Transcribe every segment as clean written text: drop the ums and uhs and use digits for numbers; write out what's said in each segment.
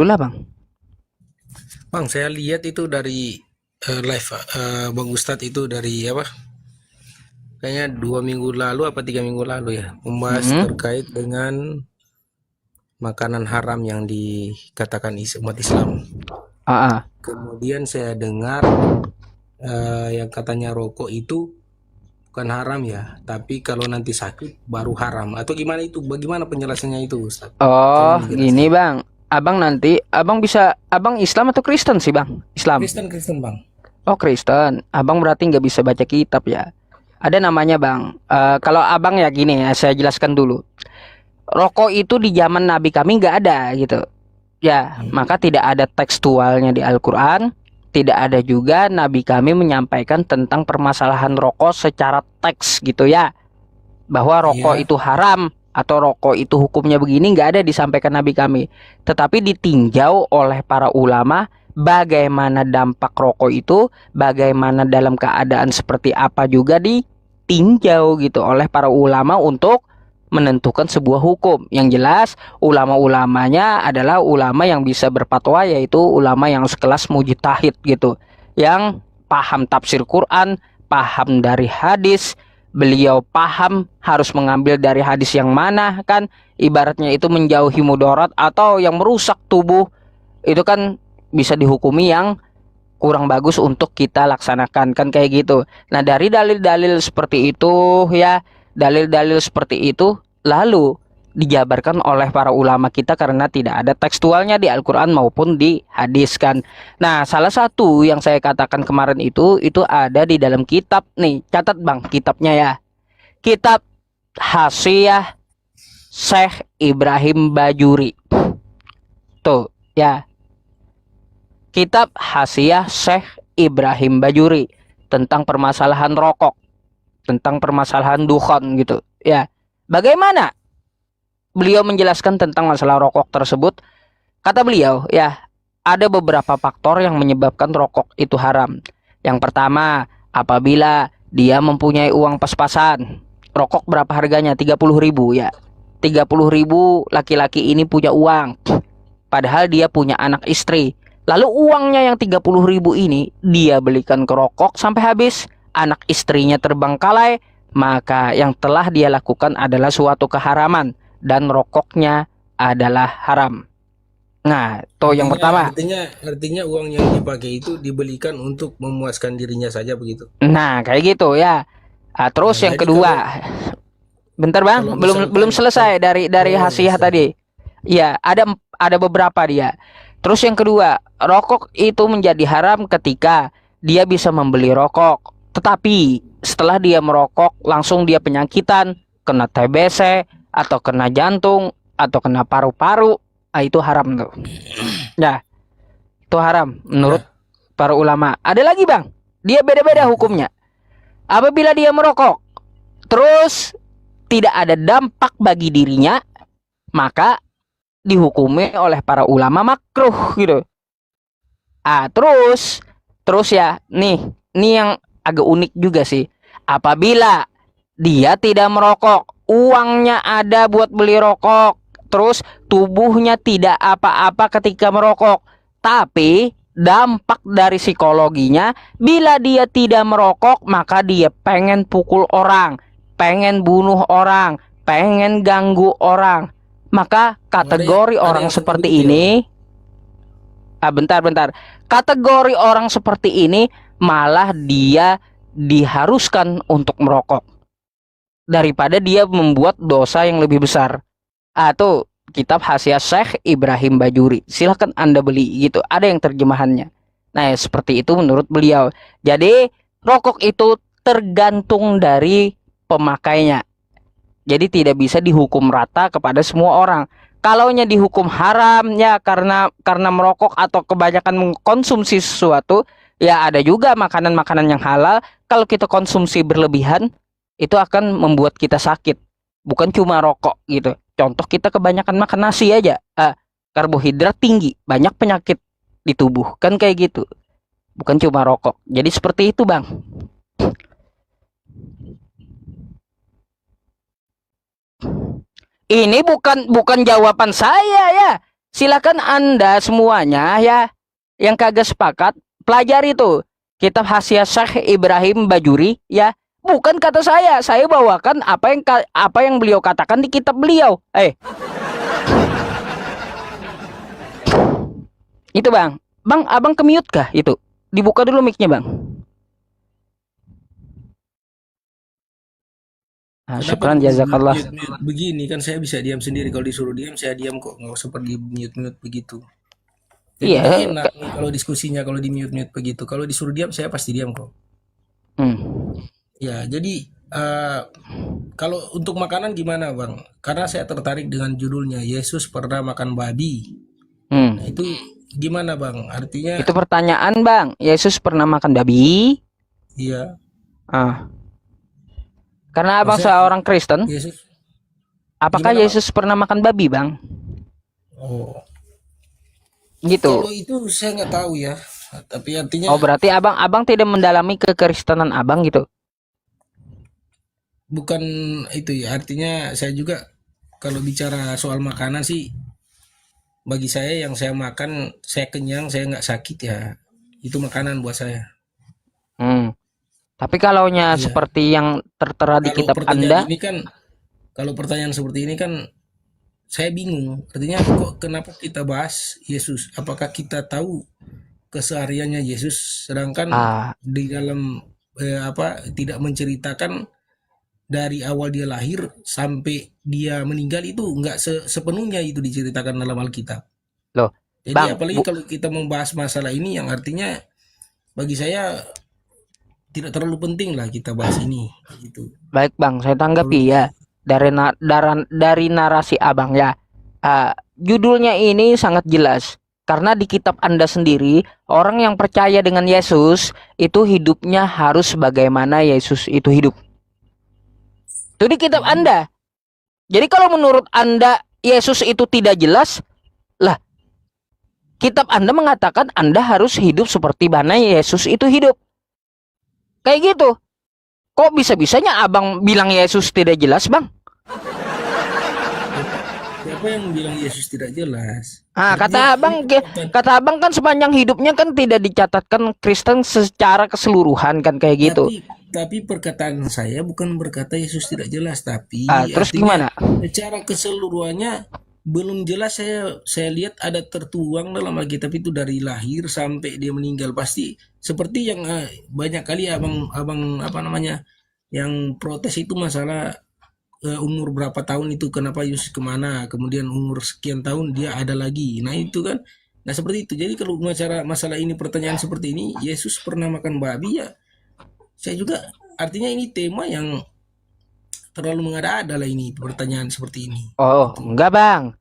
Itulah bang. Bang, saya lihat itu dari live Bang Ustadz itu dari apa? Kayaknya 2 minggu lalu apa 3 minggu lalu ya, membahas Mm-mm. terkait dengan makanan haram yang dikatakan umat Islam. Ah, ah. Kemudian saya dengar yang katanya rokok itu bukan haram ya, tapi kalau nanti sakit baru haram atau gimana itu? Bagaimana penjelasannya itu, Ustadz? Oh, Tolong gini dijelaskan. bang. Abang Islam atau Kristen sih bang? Islam. Kristen Kristen Bang. Oh Kristen. Abang berarti nggak bisa baca kitab ya. Ada namanya bang. Kalau abang ya gini ya, saya jelaskan dulu. Rokok itu di zaman Nabi kami nggak ada gitu. Ya, Hmm. maka tidak ada tekstualnya di Al-Quran. Tidak ada juga Nabi kami menyampaikan tentang permasalahan rokok secara teks gitu ya. Bahwa rokok Iya. itu haram atau rokok itu hukumnya begini nggak ada disampaikan Nabi kami. Tetapi ditinjau oleh para ulama bagaimana dampak rokok itu, bagaimana dalam keadaan seperti apa juga ditinjau gitu oleh para ulama untuk menentukan sebuah hukum. Yang jelas ulama-ulamanya adalah ulama yang bisa berfatwa, yaitu ulama yang sekelas mujtahid gitu. Yang paham tafsir Quran, paham dari hadis, beliau paham harus mengambil dari hadis yang mana kan, ibaratnya itu menjauhi mudarat atau yang merusak tubuh, itu kan bisa dihukumi yang kurang bagus untuk kita laksanakan kan kayak gitu. Nah, dari dalil-dalil seperti itu ya, dalil-dalil seperti itu lalu dijabarkan oleh para ulama kita karena tidak ada tekstualnya di Al-Qur'an maupun di hadis kan. Nah, salah satu yang saya katakan kemarin itu ada di dalam kitab nih. Catat Bang, kitabnya ya. Kitab Hasyiah Syekh Ibrahim Bajuri. Tuh, ya. Kitab Hasyiah Syekh Ibrahim Bajuri tentang permasalahan rokok, tentang permasalahan dukhon gitu. Ya. Bagaimana beliau menjelaskan tentang masalah rokok tersebut? Kata beliau, ya, ada beberapa faktor yang menyebabkan rokok itu haram. Yang pertama, apabila dia mempunyai uang pas-pasan. Rokok berapa harganya? 30.000 ya. 30.000, laki-laki ini punya uang. Padahal dia punya anak istri. Lalu uangnya yang 30.000 ini dia belikan ke rokok sampai habis. Anak istrinya terbengkalai. Maka yang telah dia lakukan adalah suatu keharaman. Dan rokoknya adalah haram. Nah, itu yang Artinya pertama. artinya artinya uang yang dipakai itu dibelikan untuk memuaskan dirinya saja begitu. Nah, kayak gitu ya. Nah, terus Nah, yang jadi kalau kedua, bentar kalau bang, belum belum misalkan kalau selesai dari oh ya hasiah sorry. tadi. Ya, ada beberapa dia. Terus yang kedua, rokok itu menjadi haram ketika dia bisa membeli rokok, tetapi setelah dia merokok langsung dia penyakitan, kena TBC atau kena jantung atau kena paru-paru, ah, itu haram tuh. Ya, itu haram menurut Ya, para ulama. Ada lagi bang, dia beda-beda mhm. hukumnya. Apabila dia merokok, terus tidak ada dampak bagi dirinya, maka dihukumi oleh para ulama makruh gitu. Ah, terus ya, nih yang agak unik juga sih. Apabila dia tidak merokok, uangnya ada buat beli rokok, terus tubuhnya tidak apa-apa ketika merokok, tapi dampak dari psikologinya, bila dia tidak merokok, maka dia pengen pukul orang, pengen bunuh orang, pengen ganggu orang. Maka kategori Ada orang yang seperti seperti itu ya, Bang? ini, bentar. Kategori orang seperti ini malah dia diharuskan untuk merokok daripada dia membuat dosa yang lebih besar. Atau kitab Hasyiah Syekh Ibrahim Bajuri. Silahkan Anda beli gitu. Ada yang terjemahannya. Nah, ya, seperti itu menurut beliau. Jadi, rokok itu tergantung dari pemakainya. Jadi tidak bisa dihukum rata kepada semua orang. Kalaunya dihukum haram ya karena merokok atau kebanyakan mengkonsumsi sesuatu, ya ada juga makanan-makanan yang halal kalau kita konsumsi berlebihan itu akan membuat kita sakit. Bukan cuma rokok gitu. Contoh kita kebanyakan makan nasi aja, karbohidrat tinggi, banyak penyakit di tubuh. Kan kayak gitu. Bukan cuma rokok. Jadi seperti itu, Bang. Ini bukan bukan jawaban saya ya. Silakan Anda semuanya ya yang kagak sepakat pelajari tuh kitab Hasyiah Syekh Ibrahim Bajuri ya. Bukan kata saya bawakan apa yang beliau katakan di kitab beliau. Itu Bang. Bang, Abang ke-mute kah itu? Dibuka dulu mic-nya Bang. Kenapa Syukran dulu jazakallah. mute begini kan saya bisa diam sendiri, kalau disuruh diam saya diam kok, nggak usah pergi mute begitu. Jadi Iya. tidak enak nih kalau diskusinya kalau di mute begitu. Kalau disuruh diam saya pasti diam kok. Hmm. Ya, jadi kalau untuk makanan gimana Bang? Karena saya tertarik dengan judulnya Yesus pernah makan babi. Nah, itu gimana Bang? Artinya Itu pertanyaan Bang. Yesus pernah makan babi? iya. Karena Abang Maksudnya seorang Kristen, Yesus apakah gimana Bang? Yesus pernah makan babi Bang? Oh, Gitu. kalau itu saya nggak tahu ya. Tapi artinya Oh berarti abang tidak mendalami kekristenan abang gitu. bukan itu ya. Artinya saya juga kalau bicara soal makanan sih, bagi saya yang saya makan saya kenyang, saya nggak sakit ya. Itu makanan buat saya. Tapi kalaunya Iya. seperti yang tertera di Kalau kitab pertanyaan Anda, ini kan, kalau pertanyaan seperti ini kan saya bingung. Artinya kok kenapa kita bahas Yesus? Apakah kita tahu kesehariannya Yesus, sedangkan di dalam tidak menceritakan dari awal dia lahir sampai dia meninggal itu nggak sepenuhnya itu diceritakan dalam Alkitab. loh, Jadi Bang, apalagi kalau kita membahas masalah ini yang artinya bagi saya tidak terlalu penting lah kita bahas ini gitu. baik Bang, saya tanggapi ya dari narasi abang ya. Judulnya ini sangat jelas. Karena di kitab Anda sendiri, orang yang percaya dengan Yesus itu hidupnya harus sebagaimana Yesus itu hidup. Itu di kitab Anda. Jadi kalau menurut Anda Yesus itu tidak jelas, lah kitab Anda mengatakan Anda harus hidup seperti mana Yesus itu hidup. Kayak gitu. Kok bisa-bisanya abang bilang Yesus tidak jelas, Bang? Siapa yang bilang Yesus tidak jelas? Kata abang kan sepanjang hidupnya kan tidak dicatatkan Kristen secara keseluruhan kan kayak gitu. Tapi perkataan saya bukan berkata Yesus tidak jelas, tapi Terus gimana? Secara keseluruhannya belum jelas. Saya lihat ada tertuang dalam Alkitab itu dari lahir sampai dia meninggal. Pasti seperti yang banyak kali abang yang protes itu masalah umur berapa tahun itu, kenapa Yesus kemana, kemudian umur sekian tahun dia ada lagi. Nah itu kan, nah seperti itu. Jadi kalau masalah ini, pertanyaan seperti ini, Yesus pernah makan babi ya, saya juga artinya ini tema yang terlalu mengada-ada lah ini, pertanyaan seperti ini. Oh enggak Bang,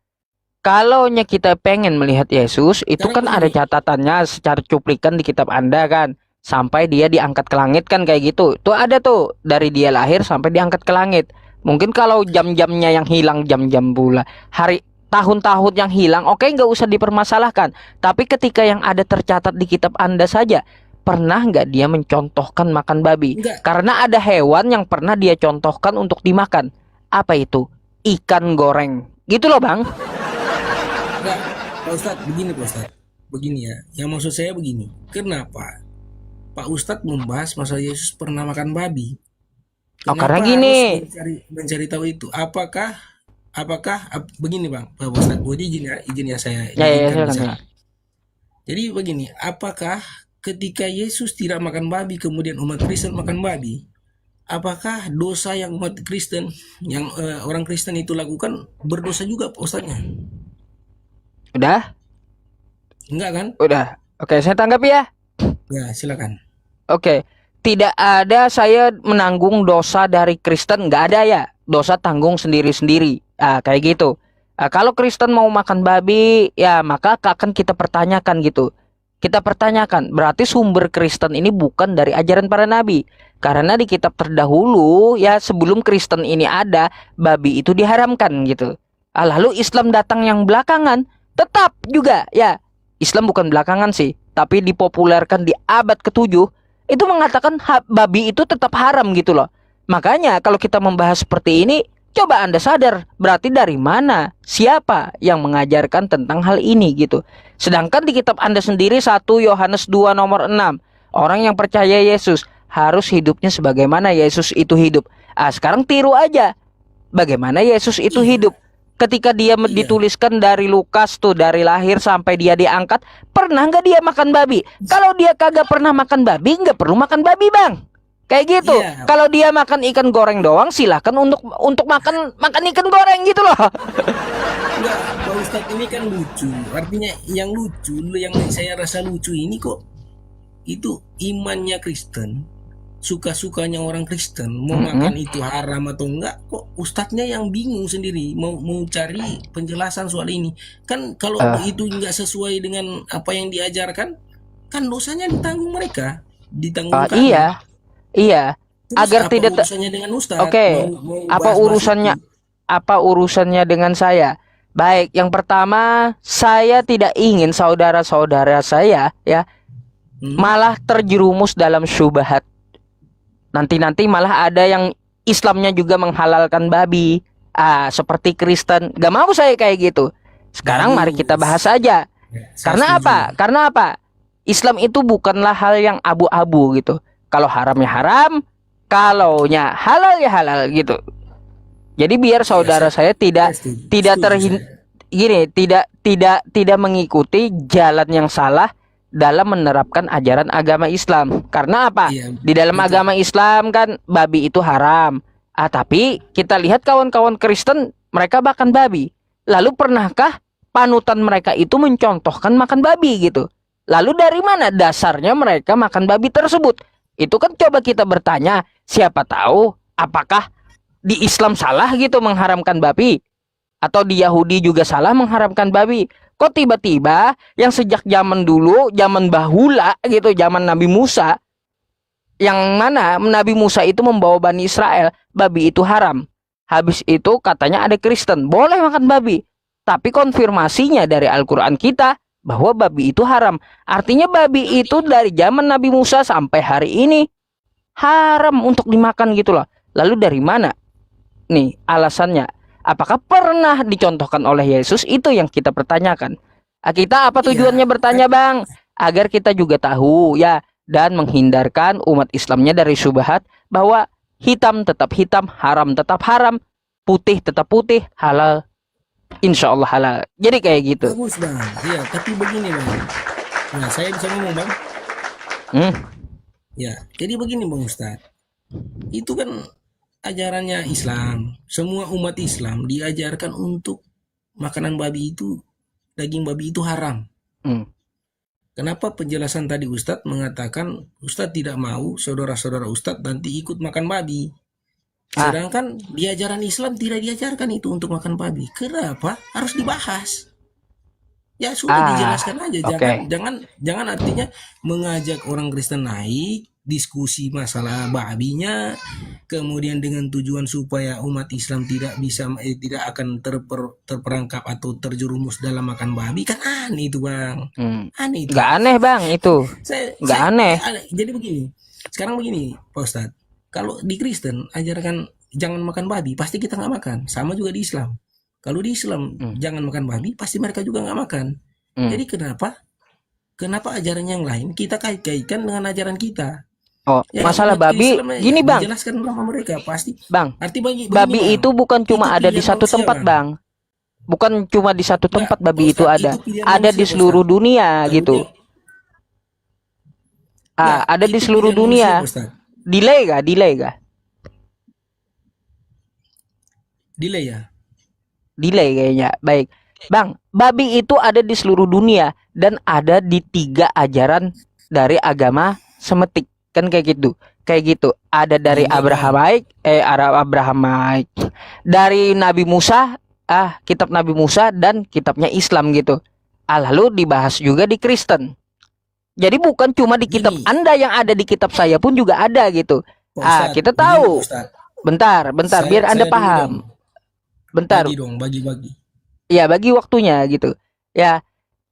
kalau kita pengen melihat Yesus itu kan ada catatannya secara cuplikan di kitab Anda kan, sampai dia diangkat ke langit kan kayak gitu. Tuh ada tuh dari dia lahir sampai diangkat ke langit. Mungkin kalau jam-jamnya yang hilang, jam-jam bulan, hari, tahun-tahun yang hilang, oke, nggak usah dipermasalahkan. Tapi ketika yang ada tercatat di kitab Anda saja, pernah nggak dia mencontohkan makan babi? Enggak. Karena ada hewan yang pernah dia contohkan untuk dimakan. Apa itu? Ikan goreng. Gitu loh Bang. Enggak, Pak Ustadz, begini Pak Ustadz. Begini ya, yang maksud saya begini. Kenapa Pak Ustadz membahas masalah Yesus pernah makan babi? Karena gini, mencari tahu itu apakah begini Bang, Pak Ustadz, izin ya saya. Jadi begini, apakah ketika Yesus tidak makan babi kemudian umat Kristen makan babi, apakah dosa yang umat Kristen, yang orang Kristen itu lakukan berdosa juga Pak Ustadznya? Udah? Enggak kan? Udah. Oke, saya tanggapi ya. Ya, silakan. Oke. Tidak ada saya menanggung dosa dari Kristen, nggak ada ya. Dosa tanggung sendiri-sendiri. Kayak gitu. Kalau Kristen mau makan babi, ya maka akan kita pertanyakan gitu. Kita pertanyakan, berarti sumber Kristen ini bukan dari ajaran para nabi. Karena di kitab terdahulu, ya sebelum Kristen ini ada, babi itu diharamkan gitu. Lalu Islam datang yang belakangan, tetap juga ya. Islam bukan belakangan sih, tapi dipopulerkan di abad ke-7. Itu mengatakan babi itu tetap haram gitu loh. Makanya kalau kita membahas seperti ini, Coba Anda sadar, berarti dari mana? Siapa yang mengajarkan tentang hal ini gitu. Sedangkan di kitab Anda sendiri 1 Yohanes 2 nomor 6, orang yang percaya Yesus harus hidupnya sebagaimana Yesus itu hidup. Sekarang tiru aja bagaimana Yesus itu hidup. Ketika dia dituliskan dari Lukas tuh, dari lahir sampai dia diangkat, pernah nggak dia makan babi? Kalau dia kagak pernah makan babi, nggak perlu makan babi, Bang. Kayak gitu. Kalau dia makan ikan goreng doang, silahkan untuk makan ikan goreng gitu loh. Enggak, Pak Ustadz, ini kan lucu. Artinya yang lucu, yang saya rasa lucu ini kok itu imannya Kristen, suka-sukanya orang Kristen, mau makan itu haram atau enggak, kok ustadznya yang bingung sendiri mau cari penjelasan soal ini. Kan kalau itu enggak sesuai dengan apa yang diajarkan, kan dosanya ditanggung mereka, ditanggung Iya, terus agar apa tidak urusannya dengan ustadz? Apa urusannya? Apa urusannya dengan saya? Baik, yang pertama, saya tidak ingin saudara-saudara saya ya malah terjerumus dalam syubhat. Nanti malah ada yang Islamnya juga menghalalkan babi. Seperti Kristen. Gak mau saya kayak gitu. Sekarang mari kita bahas saja. Karena apa? Karena apa? Islam itu bukanlah hal yang abu-abu gitu. Kalau haram ya haram, kalaunya halal ya halal gitu. Jadi biar saudara saya tidak mengikuti jalan yang salah dalam menerapkan ajaran agama Islam. Karena apa? Di dalam agama Islam kan babi itu haram. Tapi kita lihat kawan-kawan Kristen, mereka makan babi. Lalu pernahkah panutan mereka itu mencontohkan makan babi gitu? Lalu dari mana dasarnya mereka makan babi tersebut? Itu kan coba kita bertanya, siapa tahu apakah di Islam salah gitu mengharamkan babi? Atau di Yahudi juga salah mengharamkan babi? Kok tiba-tiba yang sejak zaman dulu, zaman bahula gitu, zaman Nabi Musa, yang mana Nabi Musa itu membawa Bani Israel, babi itu haram. Habis itu katanya ada Kristen, boleh makan babi. Tapi konfirmasinya dari Al-Quran kita, bahwa babi itu haram. Artinya babi itu dari zaman Nabi Musa sampai hari ini haram untuk dimakan gitu loh. Lalu dari mana nih alasannya? Apakah pernah dicontohkan oleh Yesus? Itu yang kita pertanyakan. Kita apa tujuannya bertanya, Bang? Agar kita juga tahu ya, dan menghindarkan umat Islamnya dari syubhat bahwa hitam tetap hitam, haram tetap haram, putih tetap putih, halal insya Allah halal. Jadi kayak gitu. Bagus, Bang. Iya, tapi begini, Bang. Nah, saya bisa ngomong, Bang. Ya, jadi begini, Bang Ustadz. Itu kan ajarannya Islam. Semua umat Islam diajarkan untuk makanan babi itu, daging babi itu haram. Kenapa penjelasan tadi Ustadz mengatakan Ustadz tidak mau saudara-saudara Ustadz nanti ikut makan babi? Sedangkan di ajaran Islam tidak diajarkan itu untuk makan babi. Kenapa? Harus dibahas. Ya sudah dijelaskan aja. Jangan artinya mengajak orang Kristen naik diskusi masalah babinya, kemudian dengan tujuan supaya umat Islam tidak akan terperangkap atau terjerumus dalam makan babi. Kan aneh itu, Bang. Aneh itu. Gak aneh, Bang, itu. Gak aneh. Jadi begini. Sekarang begini, Pak Ustadz. Kalau di Kristen ajarkan jangan makan babi, pasti kita nggak makan. Sama juga di Islam. Kalau di Islam jangan makan babi, pasti mereka juga nggak makan. Jadi kenapa ajaran yang lain kita kait-kaitkan dengan ajaran kita? Masalah babi, gini, Bang. Jelaskan sama mereka pasti. Bang, babi itu bukan cuma ada di satu tempat, Bang. Bukan cuma di satu tempat babi itu ada. Ada di seluruh dunia gitu. Ada di seluruh dunia. Delay gak? Delay ya? Delay kayaknya. Baik. Bang, babi itu ada di seluruh dunia dan ada di 3 ajaran dari agama Semitik. Kan kayak gitu. Ada dari Abrahamaik, dari Nabi Musa, kitab Nabi Musa dan kitabnya Islam gitu. Lalu dibahas juga di Kristen. Jadi bukan cuma di kitab Anda yang ada, di kitab saya pun juga ada gitu. Kita tahu. Bentar, biar Anda paham. Bentar. Bagi. Ya, bagi waktunya gitu. Ya,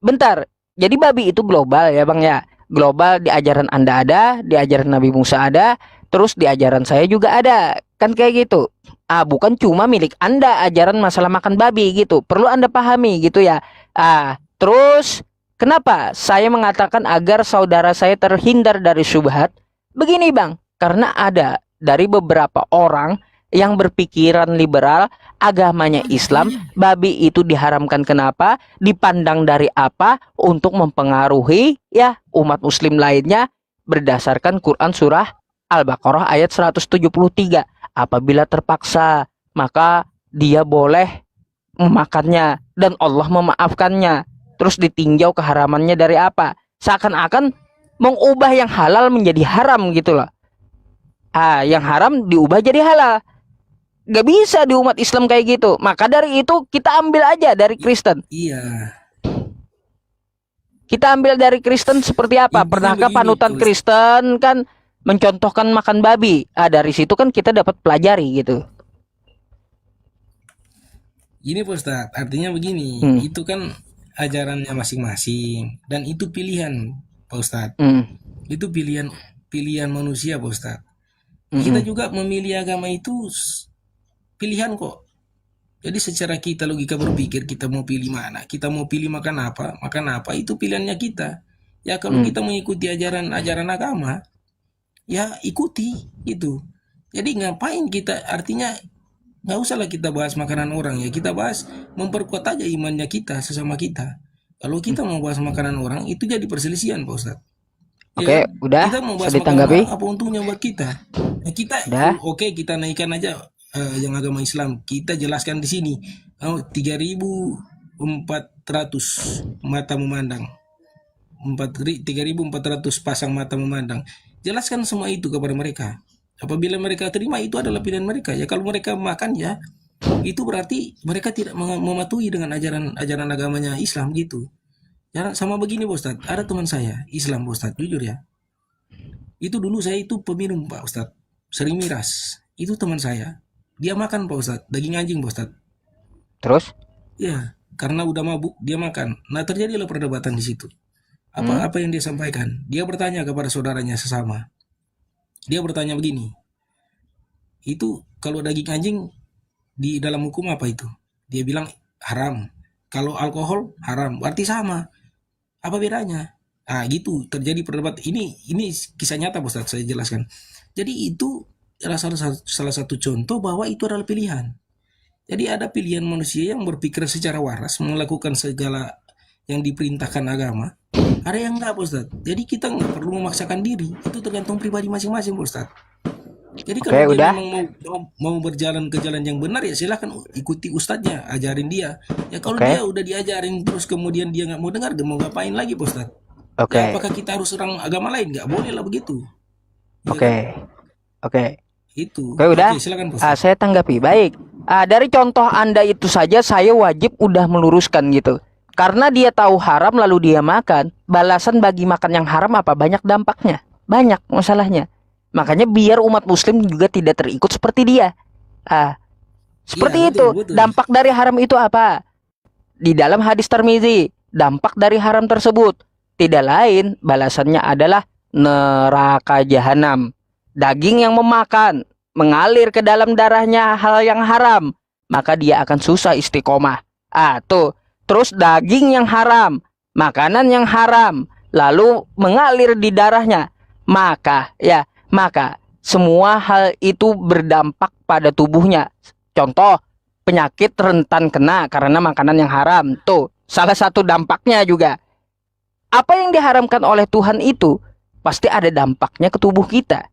bentar. Jadi babi itu global ya, Bang ya. Global, di ajaran Anda ada, di ajaran Nabi Musa ada, terus di ajaran saya juga ada. Kan kayak gitu. Bukan cuma milik Anda ajaran masalah makan babi gitu. Perlu Anda pahami gitu ya. Terus kenapa saya mengatakan agar saudara saya terhindar dari syubhat? Begini Bang, karena ada dari beberapa orang yang berpikiran liberal, agamanya Islam, babi itu diharamkan kenapa? Dipandang dari apa? Untuk mempengaruhi ya umat muslim lainnya berdasarkan Quran surah Al-Baqarah ayat 173. Apabila terpaksa, maka dia boleh memakannya dan Allah memaafkannya. Terus ditinjau keharamannya dari apa? Seakan-akan mengubah yang halal menjadi haram gitu loh. Yang haram diubah jadi halal. Gak bisa di umat Islam kayak gitu. Maka dari itu kita ambil aja dari Kristen. Iya. Kita ambil dari Kristen seperti apa? Intinya Pernahkah begini, panutan Pak Ustadz. Kristen kan mencontohkan makan babi? Dari situ kan kita dapat pelajari gitu. Gini Pak Ustadz, artinya begini, itu kan ajarannya masing-masing dan itu pilihan Pak Ustadz. Itu pilihan manusia Pak Ustadz. Kita juga memilih agama itu pilihan kok. Jadi secara kita logika berpikir, kita mau pilih mana, kita mau pilih makan apa itu pilihannya kita. Ya kalau kita mengikuti ajaran agama, ya ikuti itu. Jadi ngapain kita, artinya nggak usahlah kita bahas makanan orang ya, kita bahas memperkuat aja imannya kita sesama kita. Kalau kita mau bahas makanan orang itu jadi perselisihan Pak Ustadz. Oke, udah Kita mau bahas bisa makanan ditanggapi. orang, apa untungnya buat kita? Kita oke, kita naikkan aja yang agama Islam, kita jelaskan di sini 3.400 mata memandang, 3.400 pasang mata memandang. Jelaskan semua itu kepada mereka. Apabila mereka terima, itu adalah pilihan mereka. Ya kalau mereka makan ya itu berarti mereka tidak mematuhi dengan ajaran agamanya Islam gitu. Ya sama begini Pak Ustadz, ada teman saya Islam Pak Ustadz, jujur ya. Itu dulu saya itu peminum Pak Ustadz, sering miras. Itu teman saya, dia makan Pak Ustadz, daging anjing Pak Ustadz. Terus? Ya, karena udah mabuk dia makan. Nah terjadilah perdebatan di situ. Apa yang dia sampaikan? Dia bertanya kepada saudaranya sesama. Dia bertanya begini, itu kalau daging anjing di dalam hukum apa itu? Dia bilang haram. Kalau alkohol haram, berarti sama. Apa bedanya? Gitu terjadi perdebatan. Ini kisah nyata Pak Ustadz, saya jelaskan. Jadi itu salah satu contoh bahwa itu adalah pilihan. Jadi ada pilihan manusia yang berpikir secara waras, melakukan segala yang diperintahkan agama. Ada yang enggak Pak Ustadz. Jadi kita nggak perlu memaksakan diri. Itu tergantung pribadi masing-masing Pak Ustadz. Jadi kalau dia memang mau berjalan ke jalan yang benar, ya silahkan ikuti ustadznya, ajarin dia. Ya kalau dia udah diajarin terus kemudian dia nggak mau dengar, dia mau ngapain lagi Pak Ustadz? Ya, apakah kita harus serang agama lain? Nggak boleh lah begitu. Itu. Udah. Silakan Pak Ustadz. Saya tanggapi. Baik. Dari contoh Anda itu saja saya wajib udah meluruskan gitu. Karena dia tahu haram lalu dia makan. Balasan bagi makan yang haram apa? Banyak dampaknya. Banyak masalahnya. Makanya biar umat muslim juga tidak terikut seperti dia. Seperti itu. Betul. Dampak dari haram itu apa? Di dalam hadis Tirmizi, dampak dari haram tersebut tidak lain balasannya adalah neraka jahanam. Daging yang memakan mengalir ke dalam darahnya hal yang haram, maka dia akan susah istiqomah. Tuh. Terus daging yang haram, makanan yang haram, lalu mengalir di darahnya, maka semua hal itu berdampak pada tubuhnya. Contoh, penyakit rentan kena karena makanan yang haram. Tuh, salah satu dampaknya juga. Apa yang diharamkan oleh Tuhan itu pasti ada dampaknya ke tubuh kita.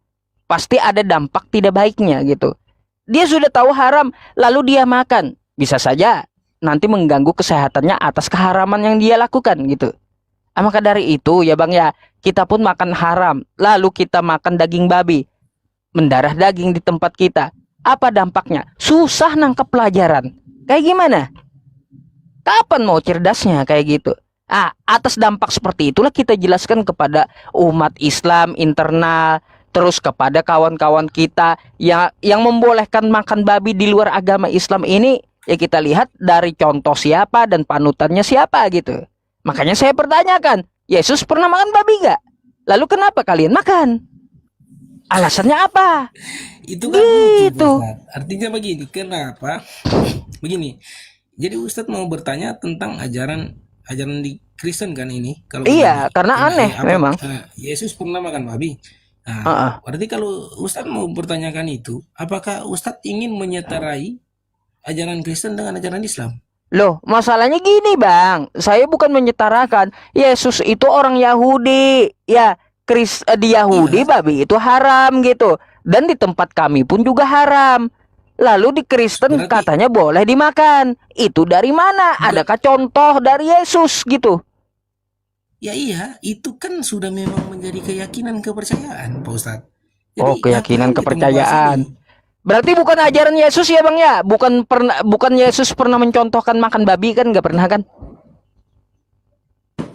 Pasti ada dampak tidak baiknya gitu. Dia sudah tahu haram, lalu dia makan. Bisa saja nanti mengganggu kesehatannya atas keharaman yang dia lakukan gitu. Maka dari itu ya Bang ya, kita pun makan haram, lalu kita makan daging babi, mendarah daging di tempat kita. Apa dampaknya? Susah nangkep pelajaran. Kayak gimana? Kapan mau cerdasnya kayak gitu? Atas dampak seperti itulah kita jelaskan kepada umat Islam internal, terus kepada kawan-kawan kita yang membolehkan makan babi di luar agama Islam ini. Ya kita lihat dari contoh siapa dan panutannya siapa gitu. Makanya saya pertanyakan, Yesus pernah makan babi gak? Lalu kenapa kalian makan? Alasannya apa? Itu kan lucu, Gitu. Ustaz. Artinya begini, kenapa? Begini. Jadi Ustadz mau bertanya tentang ajaran di Kristen kan ini, kalau Iya, begini. karena aneh memang. Yesus pernah makan babi. Nah, Heeh. berarti kalau Ustadz mau bertanyakan itu, apakah Ustadz ingin menyetarai ajaran Kristen dengan ajaran Islam? Loh, masalahnya gini, Bang. Saya bukan menyetarakan. Yesus itu orang Yahudi. Ya, di Yahudi Iya. babi itu haram gitu. Dan di tempat kami pun juga haram. Lalu di Kristen Berarti katanya boleh dimakan. Itu dari mana? ber- Adakah contoh dari Yesus gitu? ya iya, itu kan sudah memang menjadi keyakinan kepercayaan, Pak Ustadz. Oh, Jadi keyakinan ngapain kita membahas kepercayaan. ini? Berarti bukan ajaran Yesus ya, Bang ya? Bukan Yesus pernah mencontohkan makan babi kan? Nggak pernah kan?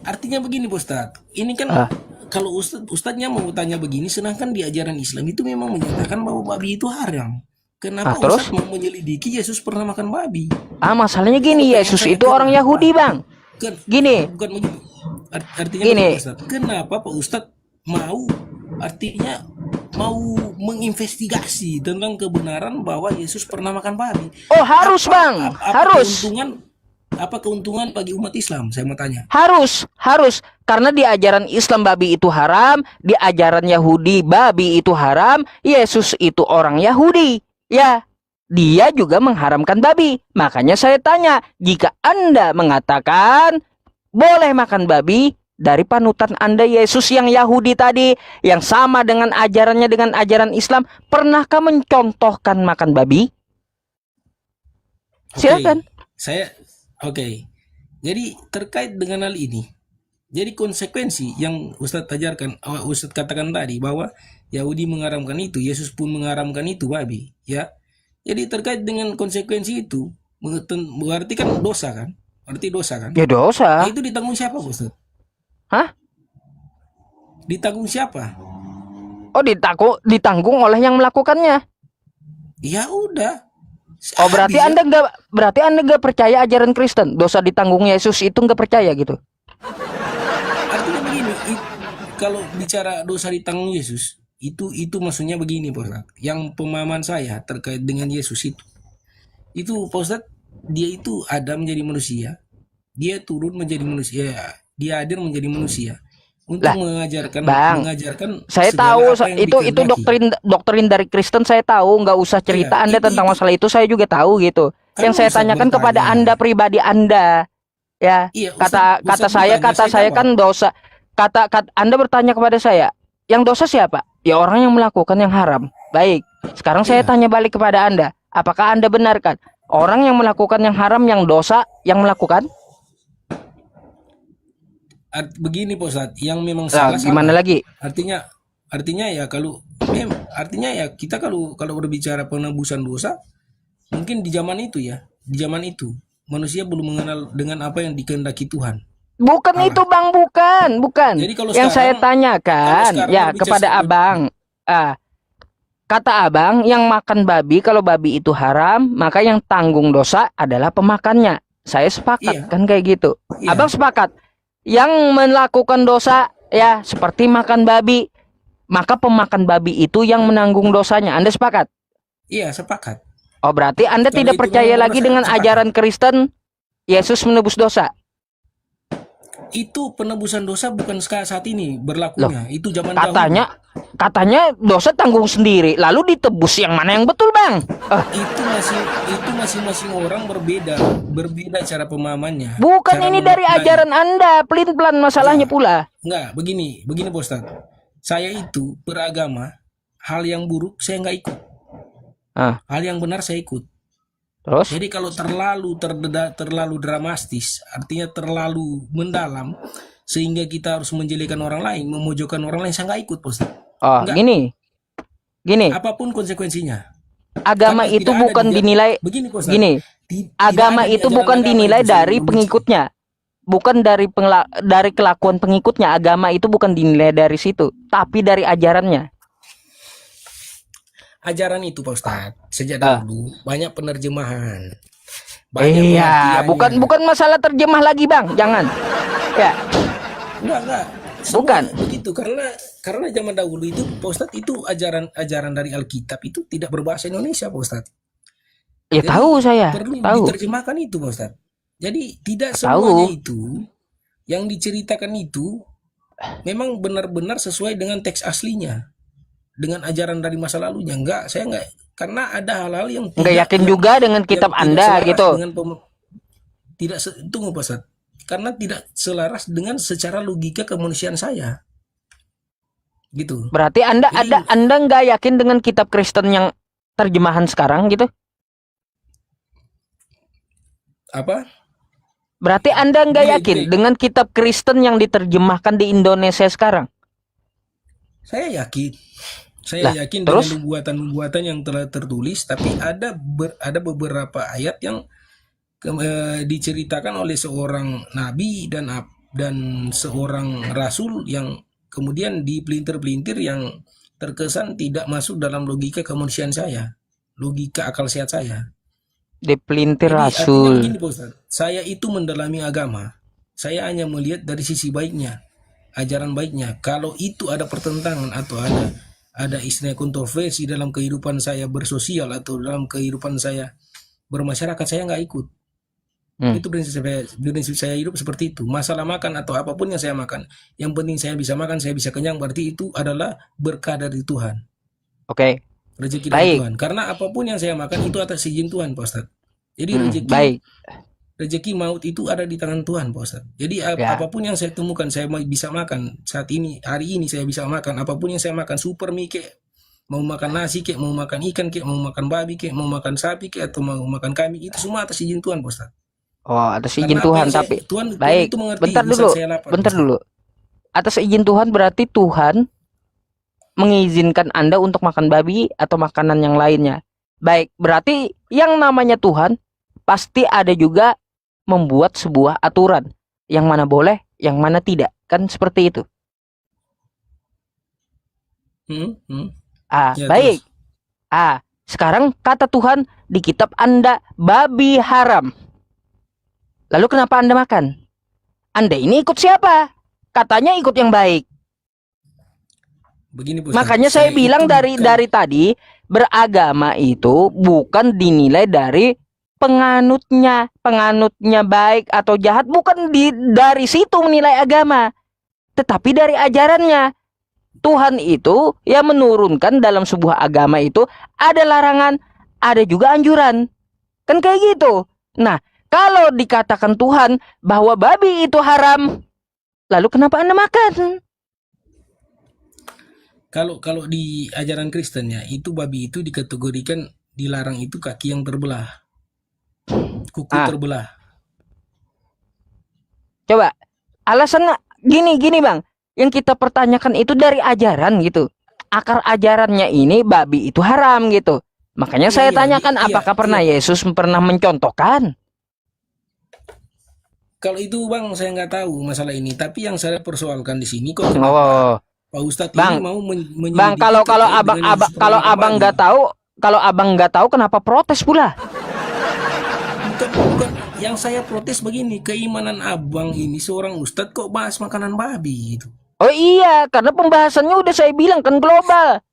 Artinya begini, Pak Ustadz. Ini kan Ah, kalau Ustadznya mau tanya begini, sedangkan di ajaran Islam itu memang menyatakan bahwa babi itu haram. Kenapa terus? Ustadz mau menyelidiki Yesus pernah makan babi? Masalahnya Itu gini, pertanyaan Yesus saya, itu orang kenapa? Yahudi, Bang. Gini, Bukan begini. Artinya gini. begini, Pak Ustadz. Kenapa Pak Ustadz artinya mau menginvestigasi tentang kebenaran bahwa Yesus pernah makan babi? Oh, harus, Bang. Harus. Apa keuntungan bagi umat Islam? Saya mau tanya. Harus. Karena di ajaran Islam babi itu haram, di ajaran Yahudi babi itu haram, Yesus itu orang Yahudi. Ya, dia juga mengharamkan babi. Makanya saya tanya, jika Anda mengatakan boleh makan babi, dari panutan Anda Yesus yang Yahudi tadi, yang sama dengan ajarannya dengan ajaran Islam, pernahkah mencontohkan makan babi? Silakan. Oke. Jadi terkait dengan hal ini, jadi konsekuensi yang Ustadz ajarkan, Ustadz katakan tadi bahwa Yahudi mengharamkan itu, Yesus pun mengharamkan itu babi, ya. Jadi terkait dengan konsekuensi itu, berarti kan dosa kan? Berarti dosa kan? Ya dosa. Nah, itu ditanggung siapa, Ustadz? Hah? Ditanggung siapa? Oh, ditanggung oleh yang melakukannya. Ya udah. Oh, berarti Anda nggak percaya ajaran Kristen? Dosa ditanggung Yesus itu nggak percaya gitu? Artinya begini, kalau bicara dosa ditanggung Yesus, itu maksudnya begini, Pak Ustadz. Yang pemahaman saya terkait dengan Yesus itu Pak Ustadz, dia itu ada menjadi manusia, dia turun menjadi manusia, dia hadir menjadi manusia untuk mengajarkan saya tahu itu doktrin dari Kristen, saya tahu, nggak usah cerita Anda tentang masalah itu, saya juga tahu gitu. Yang saya tanyakan kepada Anda pribadi Anda, ya. Kata saya kan dosa. Kata Anda bertanya kepada saya, yang dosa siapa? Ya orang yang melakukan yang haram. Baik. Sekarang saya tanya balik kepada Anda, apakah Anda benarkan orang yang melakukan yang haram yang dosa yang melakukan? Begini, Pak Ustadz, yang memang salah gimana lagi? Artinya ya artinya ya kita kalau berbicara penebusan dosa, mungkin di zaman itu manusia belum mengenal dengan apa yang dikehendaki Tuhan. Bukan itu, Bang, bukan. Jadi kalau yang saya tanyakan ya kepada Abang, kata Abang yang makan babi, kalau babi itu haram, maka yang tanggung dosa adalah pemakannya. Saya sepakat kan kayak gitu. Abang sepakat. Yang melakukan dosa ya seperti makan babi, maka pemakan babi itu yang menanggung dosanya. Anda sepakat? Iya, sepakat. Oh, berarti Anda tidak percaya lagi dengan ajaran Kristen Yesus menebus dosa? Itu penebusan dosa bukan saat ini berlakunya. Loh, itu zaman katanya dosa tanggung sendiri, lalu ditebus. Yang mana yang betul, Bang? Itu masing-masing orang berbeda cara pemahamannya. Bukan, ini dari ajaran Anda, pelin-pelan masalahnya pula. Enggak, begini Pak Ustadz. Saya itu beragama, hal yang buruk saya nggak ikut. Hal yang benar saya ikut. Terus? Jadi kalau terlalu dramatis, artinya terlalu mendalam, sehingga kita harus menjelekan orang lain, memojokkan orang lain, saya nggak ikut, Pak Ustadz. Gini. Apapun konsekuensinya. Agama itu bukan dinilai. Gini. Agama itu bukan dinilai dari pengikutnya. Bukan dari kelakuan pengikutnya. Agama itu bukan dinilai dari situ, tapi dari ajarannya. Ajaran itu, Pak Ustadz, sejak dulu banyak penerjemahan. Bukan masalah terjemah lagi, Bang. Jangan. Ya. Enggak. Bukan. Semua begitu karena zaman dahulu itu Pak Ustadz itu ajaran dari Alkitab itu tidak berbahasa Indonesia Pak Ustadz. Ya Jadi tahu saya, perlu tahu, diterjemahkan itu Pak Ustadz. Jadi tidak semuanya tahu. itu yang diceritakan itu memang benar-benar sesuai dengan teks aslinya, dengan ajaran dari masa lalunya. Enggak, saya enggak, karena ada hal-hal yang Nggak yakin juga dengan kitab Anda selaras gitu. dengan tunggu Pak Ustadz. Karena tidak selaras dengan secara logika kemanusiaan saya. Gitu. Berarti Anda Jadi, Anda nggak yakin dengan kitab Kristen yang terjemahan sekarang gitu? apa? Berarti Anda nggak yakin Gini. dengan kitab Kristen yang diterjemahkan di Indonesia sekarang? Saya yakin. Lah, Yakin terus? dengan nubuatan-nubuatan yang telah tertulis, tapi ada beberapa ayat yang diceritakan oleh seorang nabi dan seorang rasul yang kemudian dipelintir-pelintir yang terkesan tidak masuk dalam logika kemanusiaan saya, logika akal sehat saya. Dipelintir Jadi artinya rasul. begini Pak Ustaz, saya itu mendalami agama, saya hanya melihat dari sisi baiknya, ajaran baiknya. Kalau itu ada pertentangan atau ada istilah kontroversi dalam kehidupan saya bersosial atau dalam kehidupan saya bermasyarakat, saya nggak ikut. Itu prinsip saya hidup seperti itu. Masalah makan atau apapun yang saya makan, yang penting saya bisa makan, saya bisa kenyang, berarti itu adalah berkah dari Tuhan. Oke. Rezeki dari Tuhan. Karena apapun yang saya makan itu atas izin Tuhan, Pak Ustadz. Jadi rezeki maut itu ada di tangan Tuhan, Pak Ustadz. Jadi apapun yang saya temukan, saya bisa makan saat ini, hari ini saya bisa makan. Apapun yang saya makan, super mie kek, mau makan nasi kek, mau makan ikan kek, mau makan babi kek, mau makan sapi kek, atau mau makan kambing, itu semua atas izin Tuhan, Pak Ustadz. Oh, atas izin Tuhan, tapi Tuhan baik. itu mengerti, Bentar dulu. Atas izin Tuhan berarti Tuhan mengizinkan Anda untuk makan babi atau makanan yang lainnya. Baik, berarti yang namanya Tuhan pasti ada juga membuat sebuah aturan. Yang mana boleh, yang mana tidak. Kan seperti itu. Ya, baik. Terus. Sekarang kata Tuhan di kitab Anda, babi haram. Lalu kenapa Anda makan? Anda ini ikut siapa? Katanya ikut yang baik. Begini, makanya saya bilang dari tadi, beragama itu bukan dinilai dari penganutnya baik atau jahat, bukan dari situ menilai agama, tetapi dari ajarannya. Tuhan itu yang menurunkan dalam sebuah agama itu ada larangan, ada juga anjuran, kan kayak gitu. Nah, kalau dikatakan Tuhan bahwa babi itu haram, lalu kenapa Anda makan? Kalau di ajaran Kristen ya, itu babi itu dikategorikan dilarang itu kaki yang terbelah, kuku terbelah. Coba alasan gini Bang, yang kita pertanyakan itu dari ajaran gitu. Akar ajarannya ini babi itu haram gitu. Makanya saya tanyakan apakah pernah Yesus pernah mencontohkan? Kalau itu Bang, saya nggak tahu masalah ini. Tapi yang saya persoalkan di sini kok Pak Ustadz Bang, ini Bang, kalau abang nggak tahu kenapa protes pula? Bukan. Yang saya protes begini, keimanan abang ini seorang ustadz kok bahas makanan babi gitu. Oh iya, karena pembahasannya udah saya bilang kan global.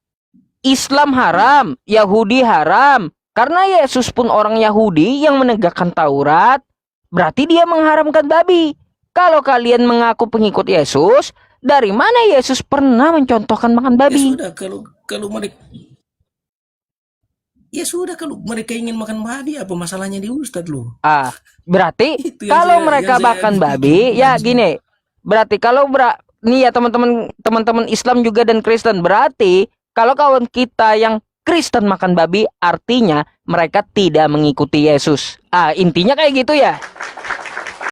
Islam haram, Yahudi haram. Karena Yesus pun orang Yahudi yang menegakkan Taurat, berarti dia mengharamkan babi. Kalau kalian mengaku pengikut Yesus, dari mana Yesus pernah mencontohkan makan babi? Ya sudah kalau mereka ingin makan babi, apa masalahnya di Ustadz loh? Berarti kalau mereka makan babi, ya gini. Berarti kalau nih ya teman-teman Islam juga dan Kristen, berarti kalau kawan kita yang Kristen makan babi, artinya mereka tidak mengikuti Yesus. Intinya kayak gitu ya.